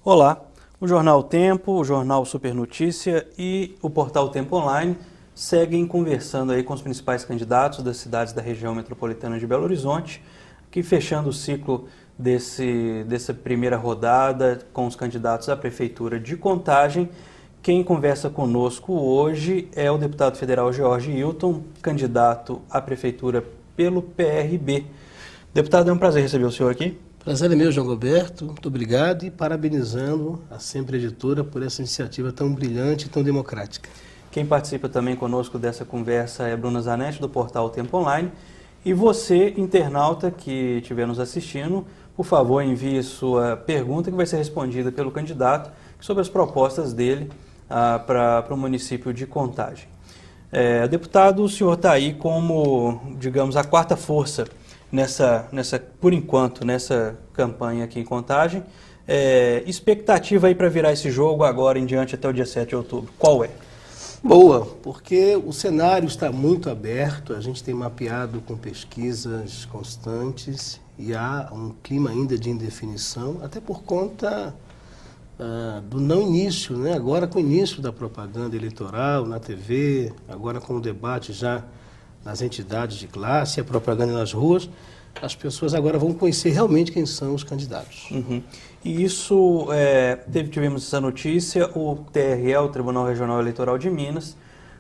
Olá, o Jornal Tempo, o Jornal Super Notícia e o Portal Tempo Online seguem conversando aí com os principais candidatos das cidades da região metropolitana de Belo Horizonte, aqui fechando o ciclo dessa primeira rodada com os candidatos à Prefeitura de Contagem. Quem conversa conosco hoje é o deputado federal George Hilton, candidato à Prefeitura pelo PRB. Deputado, é um prazer receber o senhor aqui. Prazer é meu, João Roberto. Muito obrigado e parabenizando a Sempre Editora por essa iniciativa tão brilhante e tão democrática. Quem participa também conosco dessa conversa é Bruna Zanetti, do portal Tempo Online. E você, internauta que estiver nos assistindo, por favor, envie sua pergunta que vai ser respondida pelo candidato sobre as propostas dele para o município de Contagem. Deputado, o senhor está aí como, digamos, a quarta força por enquanto, nessa campanha aqui em Contagem. Expectativa aí para virar esse jogo agora em diante até o dia 7 de outubro, qual é? Boa, porque o cenário está muito aberto, a gente tem mapeado com pesquisas constantes e há um clima ainda de indefinição, até por conta do não início, né? Agora com o início da propaganda eleitoral na TV, agora com o debate já nas entidades de classe, a propaganda nas ruas, as pessoas agora vão conhecer realmente quem são os candidatos. Uhum. E isso, tivemos essa notícia, o TRE, o Tribunal Regional Eleitoral de Minas,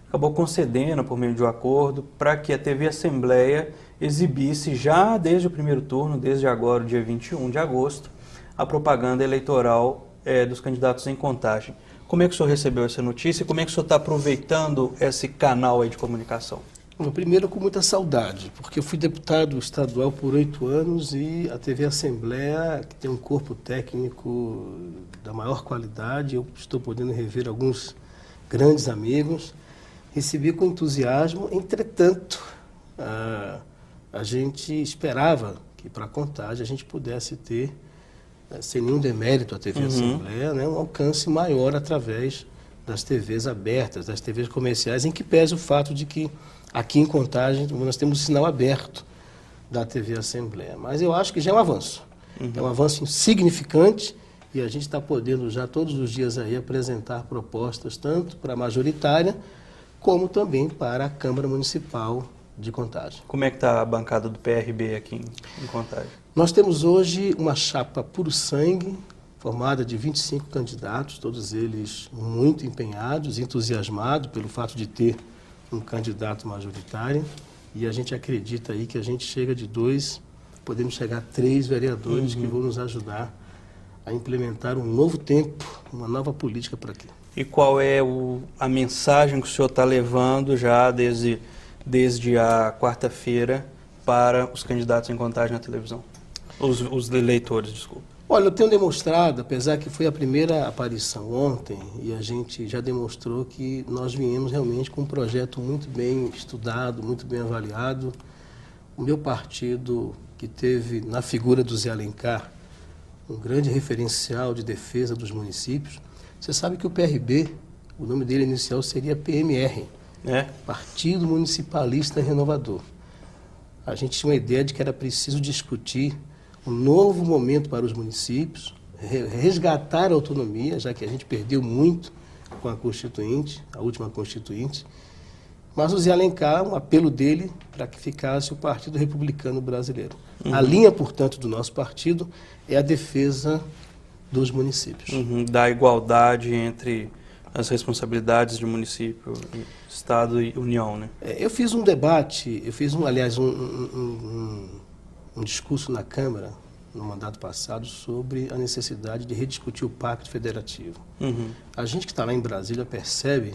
acabou concedendo, por meio de um acordo, para que a TV Assembleia exibisse já desde o primeiro turno, desde agora, dia 21 de agosto, a propaganda eleitoral dos candidatos em Contagem. Como é que o senhor recebeu essa notícia e como é que o senhor está aproveitando esse canal aí de comunicação? Primeiro, com muita saudade, porque eu fui deputado estadual por 8 anos e a TV Assembleia, que tem um corpo técnico da maior qualidade, eu estou podendo rever alguns grandes amigos, recebi com entusiasmo. Entretanto, a gente esperava que para a Contagem a gente pudesse ter, sem nenhum demérito à TV Assembleia, né, um alcance maior através das TVs abertas, das TVs comerciais, em que pese o fato de que aqui em Contagem nós temos o sinal aberto da TV Assembleia. Mas eu acho que já é um avanço. É um avanço significante e a gente está podendo já todos os dias aí apresentar propostas tanto para a majoritária como também para a Câmara Municipal de Contagem. Como é que está a bancada do PRB aqui em Contagem? Nós temos hoje uma chapa puro sangue, formada de 25 candidatos, todos eles muito empenhados, entusiasmados pelo fato de ter um candidato majoritário, e a gente acredita aí que a gente chega de 2, podemos chegar a 3 vereadores que vão nos ajudar a implementar um novo tempo, uma nova política para aqui. E qual é a mensagem que o senhor está levando já desde a quarta-feira para os candidatos em Contagem na televisão? Os eleitores, desculpa. Olha, eu tenho demonstrado, apesar que foi a primeira aparição ontem, e a gente já demonstrou que nós viemos realmente com um projeto muito bem estudado, muito bem avaliado. O meu partido, que teve na figura do Zé Alencar um grande referencial de defesa dos municípios, você sabe que o PRB, o nome dele inicial seria PMR, Partido Municipalista Renovador. A gente tinha uma ideia de que era preciso discutir um novo momento para os municípios, resgatar a autonomia, já que a gente perdeu muito com a Constituinte, a última Constituinte. Mas o Zé Alencar, um apelo dele para que ficasse o Partido Republicano Brasileiro. A linha, portanto, do nosso partido é a defesa dos municípios. Da igualdade entre as responsabilidades de município, Estado e União, né? Eu fiz um debate, aliás, um discurso na Câmara, no mandato passado, sobre a necessidade de rediscutir o Pacto Federativo. A gente que está lá em Brasília percebe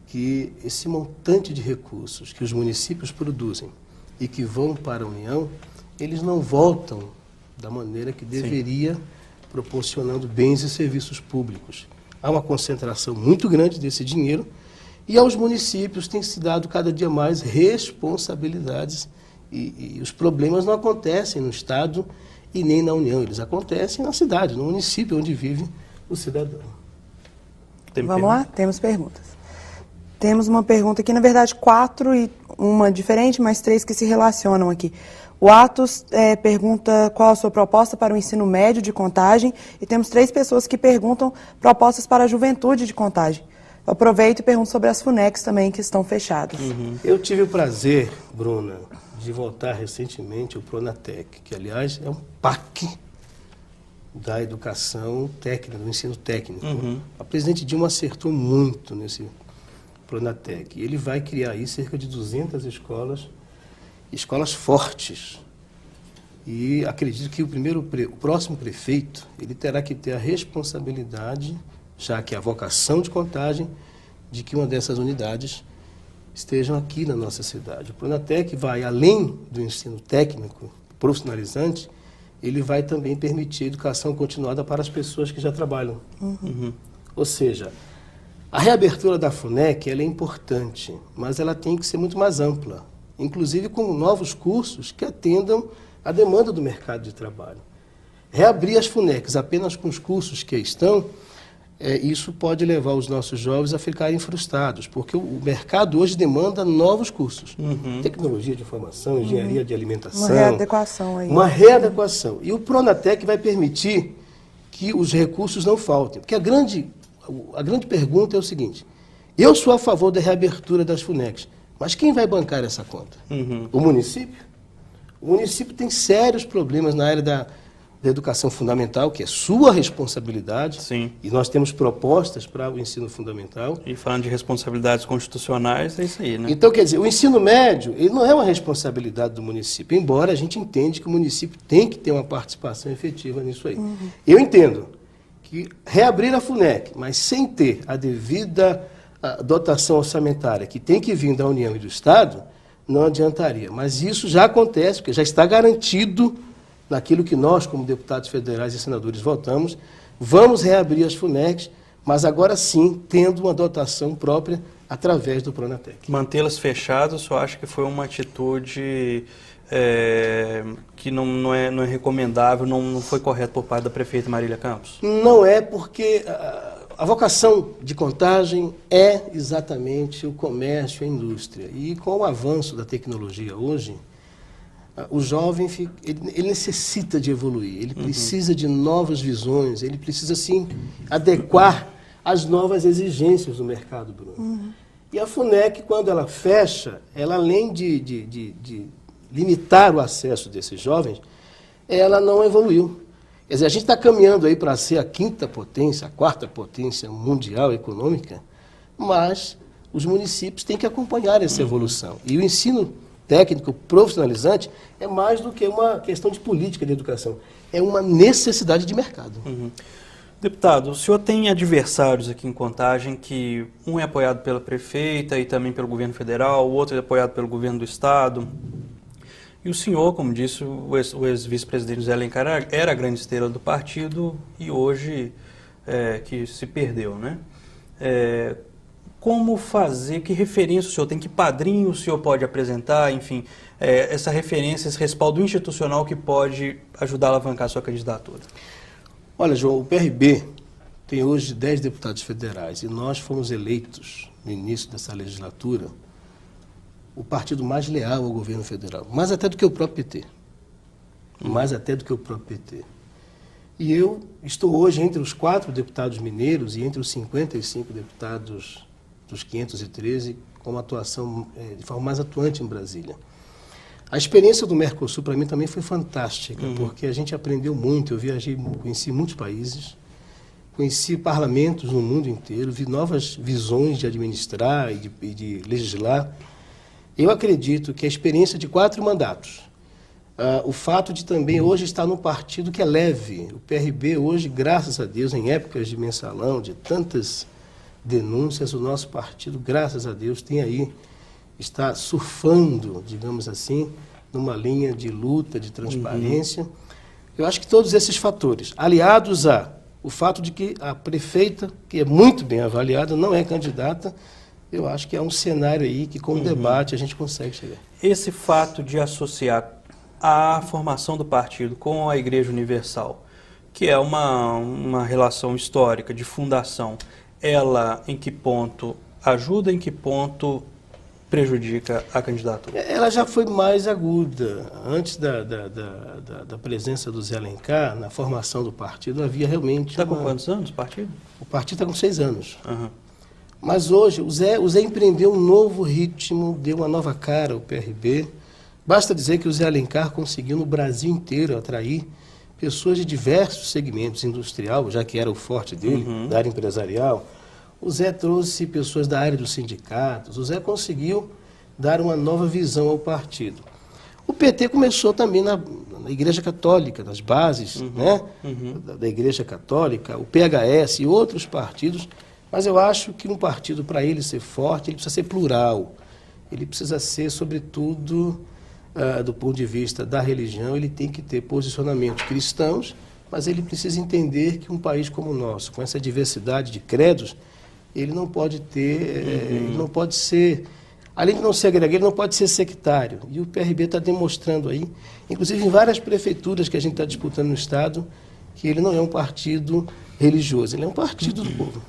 que esse montante de recursos que os municípios produzem e que vão para a União, eles não voltam da maneira que deveria, proporcionando bens e serviços públicos. Há uma concentração muito grande desse dinheiro e aos municípios tem se dado cada dia mais responsabilidades. E os problemas não acontecem no Estado e nem na União, eles acontecem na cidade, no município onde vive o cidadão. Vamos lá? Temos perguntas. Temos uma pergunta aqui, na verdade 4 e uma diferente, mas 3 que se relacionam aqui. O Atos pergunta qual a sua proposta para o ensino médio de Contagem, e temos 3 pessoas que perguntam propostas para a juventude de Contagem. Eu aproveito e pergunto sobre as FUNECs também, que estão fechadas. Eu tive o prazer, Bruna, de voltar recentemente ao Pronatec, que aliás é um PAC da educação técnica, do ensino técnico. A presidente Dilma acertou muito nesse Pronatec. Ele vai criar aí cerca de 200 escolas fortes. E acredito que o próximo prefeito, ele terá que ter a responsabilidade, já que é a vocação de Contagem, de que uma dessas unidades estejam aqui na nossa cidade. O Pronatec vai, além do ensino técnico profissionalizante, ele vai também permitir educação continuada para as pessoas que já trabalham. Ou seja, a reabertura da FUNEC ela é importante, mas ela tem que ser muito mais ampla, inclusive com novos cursos que atendam à demanda do mercado de trabalho. Reabrir as FUNECs apenas com os cursos que estão, isso pode levar os nossos jovens a ficarem frustrados, porque o mercado hoje demanda novos cursos. Tecnologia de informação, engenharia de alimentação. Uma readequação aí. Uma readequação. E o Pronatec vai permitir que os recursos não faltem. Porque a grande pergunta é o seguinte: eu sou a favor da reabertura das FUNECs, mas quem vai bancar essa conta? O município? O município tem sérios problemas na área da educação fundamental, que é sua responsabilidade. Sim. E nós temos propostas para o ensino fundamental. E falando de responsabilidades constitucionais, é isso aí, né? Então, quer dizer, o ensino médio, ele não é uma responsabilidade do município, embora a gente entenda que o município tem que ter uma participação efetiva nisso aí. Eu entendo que reabrir a FUNEC, mas sem ter a devida dotação orçamentária, que tem que vir da União e do Estado, não adiantaria. Mas isso já acontece, porque já está garantido naquilo que nós, como deputados federais e senadores, votamos. Vamos reabrir as FUNECs, mas agora sim, tendo uma dotação própria através do Pronatec. Mantê-las fechadas, eu acho que foi uma atitude que não é recomendável, não foi correto por parte da prefeita Marília Campos? Não é, porque a vocação de Contagem é exatamente o comércio e a indústria. E com o avanço da tecnologia hoje, o jovem ele necessita de evoluir, ele precisa de novas visões, ele precisa, sim, adequar às novas exigências do mercado, Bruno. E a FUNEC, quando ela fecha, ela além de limitar o acesso desses jovens, ela não evoluiu. Quer dizer, a gente está caminhando aí para ser a 5ª potência, a 4ª potência mundial econômica, mas os municípios têm que acompanhar essa evolução. E o ensino técnico profissionalizante é mais do que uma questão de política de educação, é uma necessidade de mercado. Deputado, o senhor tem adversários aqui em Contagem que um é apoiado pela prefeita e também pelo governo federal, o outro é apoiado pelo governo do estado. E o senhor, como disse, o ex-vice-presidente José Alencar era a grande estrela do partido e hoje que se perdeu, né? Como fazer, que referência o senhor tem, que padrinho o senhor pode apresentar, enfim, essa referência, esse respaldo institucional que pode ajudar a alavancar a sua candidatura? Olha, João, o PRB tem hoje 10 deputados federais e nós fomos eleitos no início dessa legislatura o partido mais leal ao governo federal, mais até do que o próprio PT. Mais até do que o próprio PT. E eu estou hoje entre os 4 deputados mineiros e entre os 55 deputados dos 513, com uma atuação de forma mais atuante em Brasília. A experiência do Mercosul para mim também foi fantástica, porque a gente aprendeu muito. Eu viajei, conheci muitos países, conheci parlamentos no mundo inteiro, vi novas visões de administrar e de legislar. Eu acredito que a experiência de 4 mandatos, o fato de também hoje estar num partido que é leve, o PRB hoje, graças a Deus, em épocas de mensalão, de tantas denúncias, o nosso partido, graças a Deus, está surfando, digamos assim, numa linha de luta, de transparência. Eu acho que todos esses fatores, aliados o fato de que a prefeita, que é muito bem avaliada, não é candidata, eu acho que é um cenário aí que, com o debate, a gente consegue chegar. Esse fato de associar a formação do partido com a Igreja Universal, que é uma relação histórica de fundação, ela em que ponto ajuda, em que ponto prejudica a candidatura? Ela já foi mais aguda. Antes da presença do Zé Alencar, na formação do partido, havia realmente... Está com quantos anos o partido? O partido está com 6 anos. Uhum. Mas hoje, o Zé empreendeu um novo ritmo, deu uma nova cara ao PRB. Basta dizer que o Zé Alencar conseguiu no Brasil inteiro atrair pessoas de diversos segmentos, industrial, já que era o forte dele, da área empresarial. O Zé trouxe pessoas da área dos sindicatos. O Zé conseguiu dar uma nova visão ao partido. O PT começou também na Igreja Católica, nas bases né, da Igreja Católica, o PHS e outros partidos. Mas eu acho que um partido, para ele ser forte, ele precisa ser plural. Ele precisa ser, sobretudo, do ponto de vista da religião, ele tem que ter posicionamentos cristãos, mas ele precisa entender que um país como o nosso, com essa diversidade de credos, ele não pode ter, ele não pode ser, além de não ser agregar, ele não pode ser sectário. E o PRB está demonstrando aí, inclusive em várias prefeituras que a gente está disputando no Estado, que ele não é um partido religioso, ele é um partido do povo.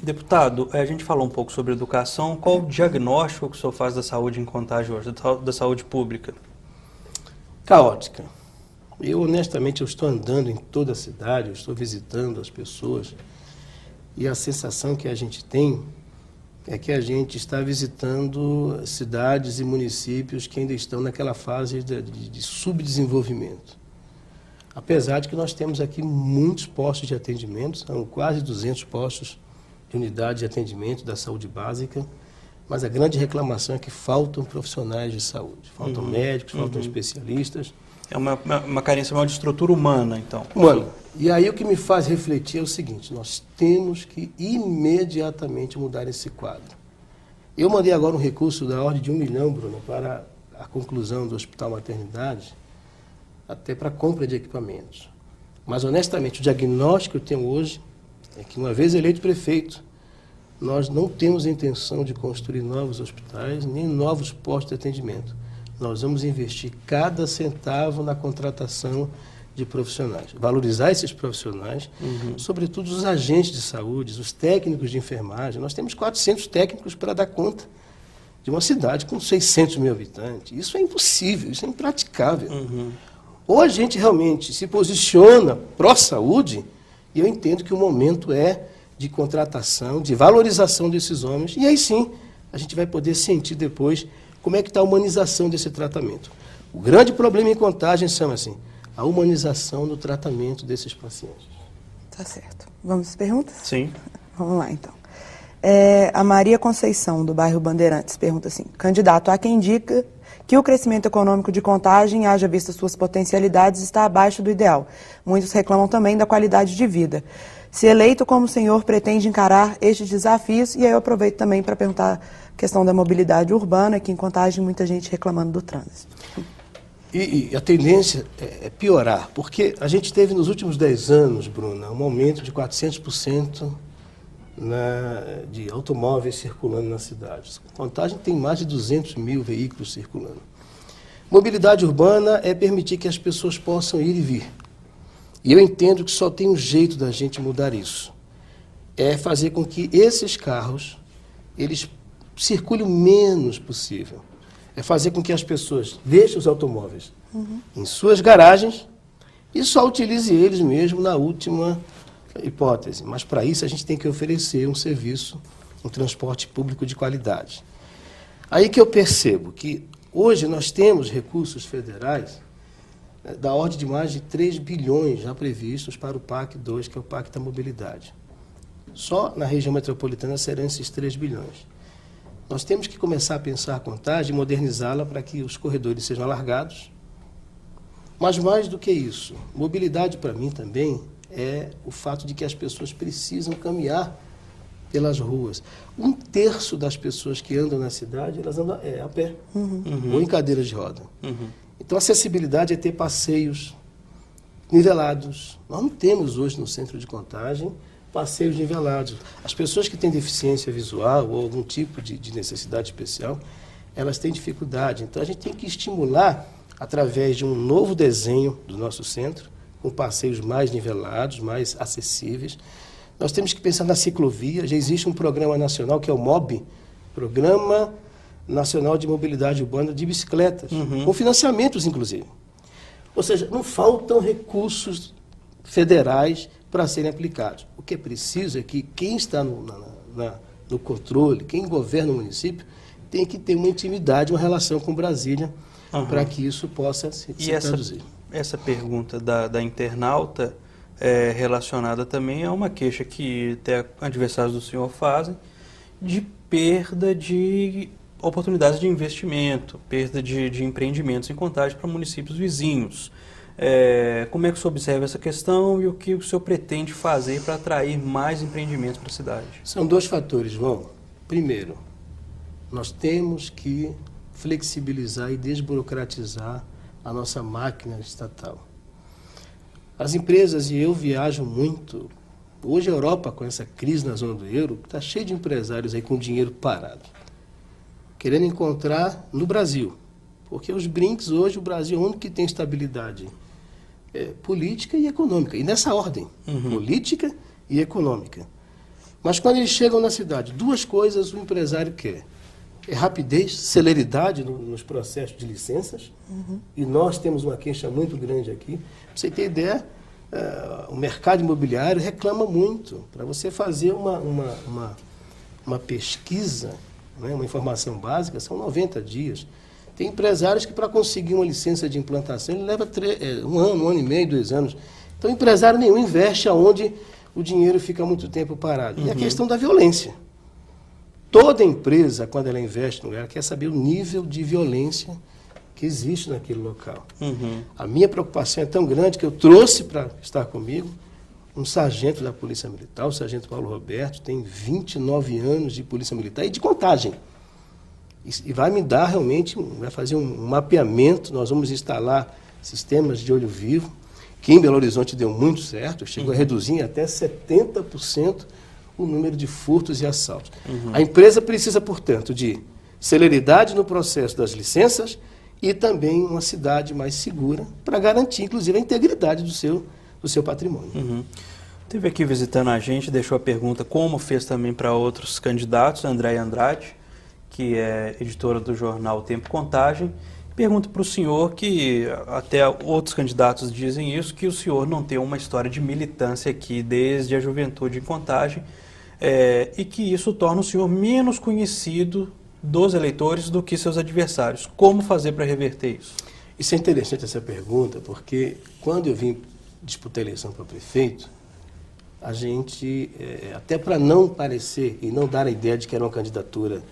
Deputado, a gente falou um pouco sobre educação. Qual o diagnóstico que o senhor faz da saúde em Contagem hoje, da saúde pública? Caótica. Eu, honestamente, eu estou andando em toda a cidade, eu estou visitando as pessoas, e a sensação que a gente tem é que a gente está visitando cidades e municípios que ainda estão naquela fase de subdesenvolvimento. Apesar de que nós temos aqui muitos postos de atendimento, são quase 200 postos de unidade de atendimento da saúde básica, mas a grande reclamação é que faltam profissionais de saúde, faltam médicos, faltam especialistas. É uma carência maior de estrutura humana, então. Humana. E aí o que me faz refletir é o seguinte, nós temos que imediatamente mudar esse quadro. Eu mandei agora um recurso da ordem de 1 milhão, Bruno, para a conclusão do Hospital Maternidade, até para a compra de equipamentos. Mas, honestamente, o diagnóstico que eu tenho hoje é que, uma vez eleito prefeito, nós não temos a intenção de construir novos hospitais, nem novos postos de atendimento. Nós vamos investir cada centavo na contratação de profissionais. Valorizar esses profissionais, sobretudo os agentes de saúde, os técnicos de enfermagem. Nós temos 400 técnicos para dar conta de uma cidade com 600 mil habitantes. Isso é impossível, isso é impraticável. Ou a gente realmente se posiciona pró-saúde, e eu entendo que o momento é de contratação, de valorização desses homens, e aí sim a gente vai poder sentir depois como é que está a humanização desse tratamento. O grande problema em Contagem são, assim, a humanização do tratamento desses pacientes. Tá certo. Vamos às perguntas? Sim. Vamos lá, então. A Maria Conceição, do bairro Bandeirantes, pergunta assim, candidato, há quem indica que o crescimento econômico de Contagem, haja vista suas potencialidades, está abaixo do ideal. Muitos reclamam também da qualidade de vida. Se eleito, como o senhor pretende encarar estes desafios? E aí eu aproveito também para perguntar a questão da mobilidade urbana, que em Contagem muita gente reclamando do trânsito. E a tendência é piorar, porque a gente teve nos últimos 10 anos, Bruna, um aumento de 400% de automóveis circulando na cidade. Contagem tem mais de 200 mil veículos circulando. Mobilidade urbana é permitir que as pessoas possam ir e vir. E eu entendo que só tem um jeito da gente mudar isso. É fazer com que esses carros, eles circulem o menos possível. É fazer com que as pessoas deixem os automóveis em suas garagens e só utilize eles mesmo na última hipótese. Mas para isso a gente tem que oferecer um serviço, um transporte público de qualidade. Aí que eu percebo que hoje nós temos recursos federais da ordem de mais de 3 bilhões já previstos para o PAC 2, que é o Pacto da Mobilidade. Só na região metropolitana serão esses 3 bilhões. Nós temos que começar a pensar a Contagem e modernizá-la para que os corredores sejam alargados. Mas mais do que isso, mobilidade para mim também é o fato de que as pessoas precisam caminhar pelas ruas. 1/3 das pessoas que andam na cidade, elas andam a pé ou em cadeiras de roda. Então, acessibilidade é ter passeios nivelados. Nós não temos hoje no centro de Contagem passeios nivelados. As pessoas que têm deficiência visual ou algum tipo de necessidade especial, elas têm dificuldade. Então, a gente tem que estimular, através de um novo desenho do nosso centro, com passeios mais nivelados, mais acessíveis. Nós temos que pensar na ciclovia. Já existe um programa nacional que é o MOB, Programa Nacional de Mobilidade Urbana de Bicicletas, com financiamentos, inclusive. Ou seja, não faltam recursos federais para serem aplicados. O que é preciso é que quem está no controle, quem governa o município, tem que ter uma intimidade, uma relação com Brasília, para que isso possa se traduzir. Essa pergunta da internauta é relacionada também a uma queixa que até adversários do senhor fazem de perda de oportunidades de investimento, perda de empreendimentos em Contagem para municípios vizinhos. Como é que o senhor observa essa questão e o que o senhor pretende fazer para atrair mais empreendimentos para a cidade? São dois fatores, João. Primeiro, nós temos que flexibilizar e desburocratizar a nossa máquina estatal. As empresas, e eu viajo muito, hoje a Europa, com essa crise na zona do euro, está cheio de empresários aí com dinheiro parado, querendo encontrar no Brasil. Porque os brinks hoje, o Brasil é o único que tem estabilidade política e econômica. E nessa ordem, política e econômica. Mas quando eles chegam na cidade, duas coisas o empresário quer. É rapidez, celeridade nos processos de licenças. E nós temos uma queixa muito grande aqui. Para você ter ideia, o mercado imobiliário reclama muito. Para você fazer uma pesquisa, né, uma informação básica, são 90 dias. Tem empresários que, para conseguir uma licença de implantação, ele leva 1 ano e meio, 2 anos. Então, empresário nenhum investe aonde o dinheiro fica muito tempo parado. E a questão da violência. Toda empresa, quando ela investe no lugar, ela quer saber o nível de violência que existe naquele local. A minha preocupação é tão grande que eu trouxe para estar comigo um sargento da Polícia Militar, o sargento Paulo Roberto, tem 29 anos de Polícia Militar e de Contagem. E vai me dar realmente, vai fazer um mapeamento, nós vamos instalar sistemas de olho vivo, que em Belo Horizonte deu muito certo, chegou a reduzir em até 70% o número de furtos e assaltos. A empresa precisa, portanto, de celeridade no processo das licenças e também uma cidade mais segura para garantir, inclusive, a integridade do seu patrimônio. Teve aqui visitando a gente, deixou a pergunta, como fez também para outros candidatos, Andréia Andrade, que é editora do jornal Tempo Contagem. Pergunta para o senhor, que até outros candidatos dizem isso, que o senhor não tem uma história de militância aqui desde a juventude em Contagem, e que isso torna o senhor menos conhecido dos eleitores do que seus adversários. Como fazer para reverter isso? Isso é interessante essa pergunta, porque quando eu vim disputar a eleição para prefeito, a gente, até para não parecer e não dar a ideia de que era uma candidatura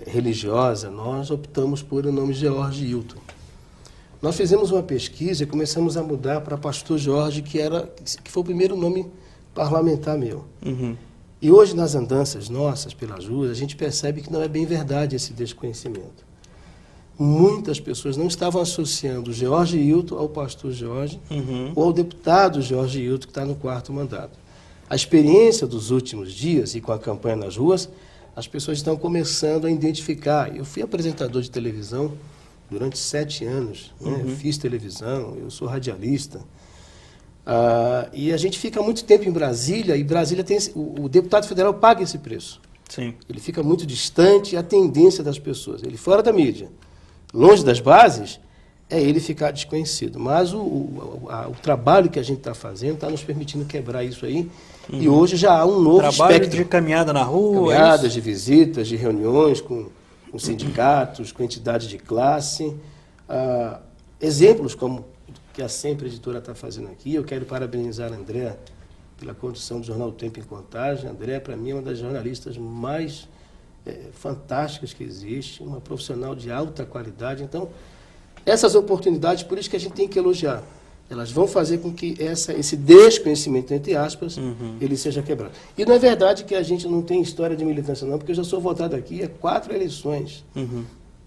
religiosa, nós optamos por o nome George Hilton. Nós fizemos uma pesquisa e começamos a mudar para Pastor Jorge, que foi o primeiro nome parlamentar meu. E hoje, nas andanças nossas pelas ruas, a gente percebe que não é bem verdade esse desconhecimento. Muitas pessoas não estavam associando o George Hilton ao pastor Jorge ou ao deputado George Hilton, que está no 4º mandato. A experiência dos últimos dias e com a campanha nas ruas, as pessoas estão começando a identificar. Eu fui apresentador de televisão durante 7 anos, né? Eu fiz televisão, eu sou radialista. E a gente fica muito tempo em Brasília, e Brasília tem o deputado federal paga esse preço. Sim. Ele fica muito distante, a tendência das pessoas. Ele fora da mídia, longe das bases, é ele ficar desconhecido. Mas o trabalho que a gente está fazendo está nos permitindo quebrar isso aí. E hoje já há um novo trabalho espectro. De caminhada na rua. Caminhadas, de visitas, de reuniões com sindicatos, com entidades de classe. Exemplos como que a Sempre Editora está fazendo aqui. Eu quero parabenizar a André pela condução do jornal Tempo em Contagem. A André, para mim, é uma das jornalistas mais fantásticas que existe, uma profissional de alta qualidade. Então, essas oportunidades, por isso que a gente tem que elogiar. Elas vão fazer com que esse desconhecimento, entre aspas, ele seja quebrado. E não é verdade que a gente não tem história de militância, não, porque eu já sou votado aqui há 4 eleições.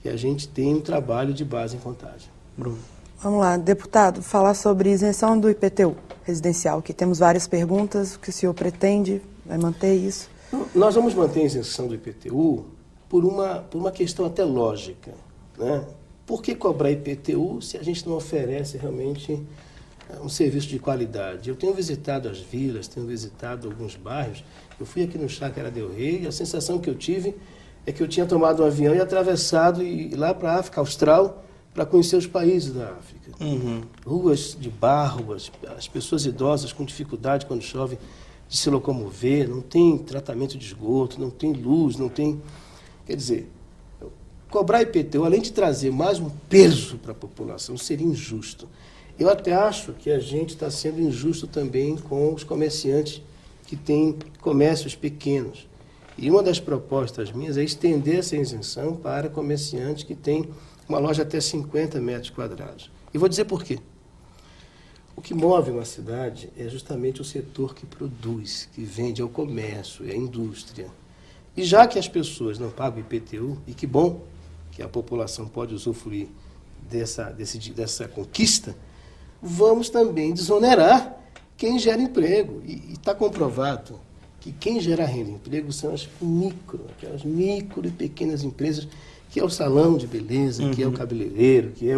E a gente tem um trabalho de base em Contagem. Bruno. Vamos lá, deputado, falar sobre isenção do IPTU residencial, que temos várias perguntas, o que o senhor pretende, vai manter isso? Nós vamos manter a isenção do IPTU por uma questão até lógica, né? Por que cobrar IPTU se a gente não oferece realmente um serviço de qualidade? Eu tenho visitado as vilas, tenho visitado alguns bairros, eu fui aqui no Chácara Del Rey e a sensação que eu tive é que eu tinha tomado um avião e atravessado lá para a África Austral para conhecer os países da África. Ruas de barro, as pessoas idosas com dificuldade quando chove de se locomover, não tem tratamento de esgoto, não tem luz, não tem... Quer dizer, cobrar IPTU, além de trazer mais um peso para a população, seria injusto. Eu até acho que a gente está sendo injusto também com os comerciantes que têm comércios pequenos. E uma das propostas minhas é estender essa isenção para comerciantes que têm uma loja até 50 metros quadrados. E vou dizer por quê. O que move uma cidade é justamente o setor que produz, que vende, é o comércio, é a indústria. E já que as pessoas não pagam IPTU, e que bom que a população pode usufruir dessa conquista, vamos também desonerar quem gera emprego. E está comprovado que quem gera renda e emprego são aquelas micro e pequenas empresas, que é o salão de beleza, que é o cabeleireiro, que é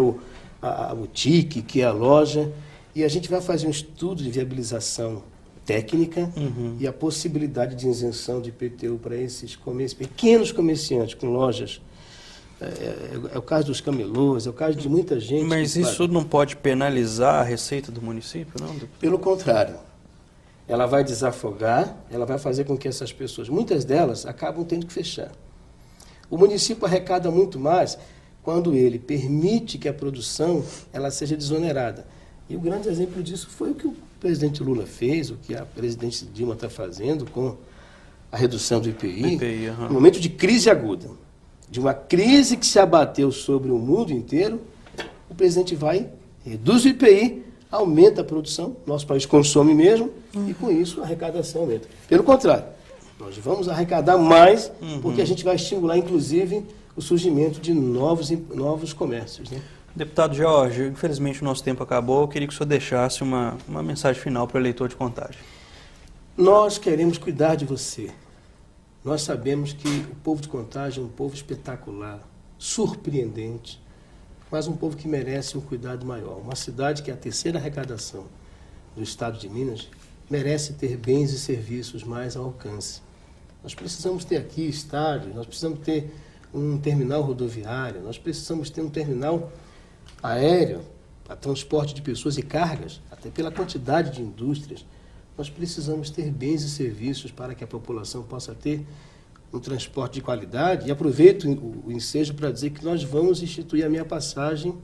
a boutique, que é a loja. E a gente vai fazer um estudo de viabilização técnica e a possibilidade de isenção de IPTU para esses pequenos comerciantes com lojas. É o caso dos camelôs, é o caso de muita gente. Mas isso não pode penalizar a receita do município, não? Pelo contrário. Ela vai desafogar, ela vai fazer com que essas pessoas, muitas delas, acabam tendo que fechar. O município arrecada muito mais quando ele permite que a produção ela seja desonerada. E o grande exemplo disso foi o que o presidente Lula fez, o que a presidente Dilma está fazendo com a redução do IPI, no momento de crise aguda, de uma crise que se abateu sobre o mundo inteiro. O presidente vai, reduz o IPI, aumenta a produção, nosso país consome mesmo, e com isso a arrecadação aumenta. Pelo contrário, nós vamos arrecadar mais, porque a gente vai estimular, inclusive, o surgimento de novos comércios, né? Deputado Jorge, infelizmente o nosso tempo acabou. Eu queria que o senhor deixasse uma mensagem final para o eleitor de Contagem. Nós queremos cuidar de você. Nós sabemos que o povo de Contagem é um povo espetacular, surpreendente, mas um povo que merece um cuidado maior. Uma cidade que é a terceira arrecadação do estado de Minas merece ter bens e serviços mais ao alcance. Nós precisamos ter aqui estádios, nós precisamos ter um terminal rodoviário, nós precisamos ter um terminal aéreo para transporte de pessoas e cargas, até pela quantidade de indústrias. Nós precisamos ter bens e serviços para que a população possa ter um transporte de qualidade. E aproveito o ensejo para dizer que nós vamos instituir a meia passagem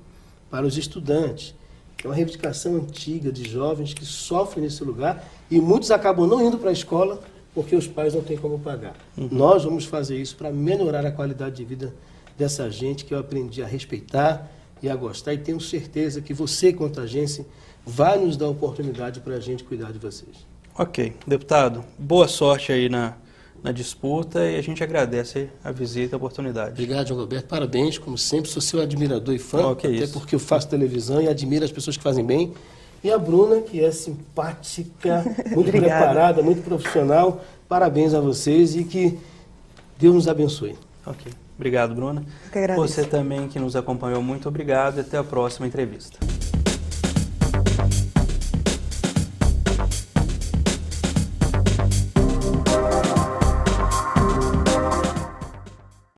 para os estudantes, que é uma reivindicação antiga de jovens que sofrem nesse lugar e muitos acabam não indo para a escola porque os pais não têm como pagar. Nós vamos fazer isso para melhorar a qualidade de vida dessa gente que eu aprendi a respeitar e a gostar, e tenho certeza que você, contagense, vai nos dar oportunidade para a gente cuidar de vocês. Ok. Deputado, boa sorte aí na disputa, e a gente agradece a visita e a oportunidade. Obrigado, João Roberto. Parabéns, como sempre, sou seu admirador e fã, até isso. porque eu faço televisão e admiro as pessoas que fazem bem. E a Bruna, que é simpática, muito preparada, muito profissional. Parabéns a vocês e que Deus nos abençoe. Ok. Obrigado, Bruna. Eu que agradeço. Você também que nos acompanhou, muito obrigado e até a próxima entrevista.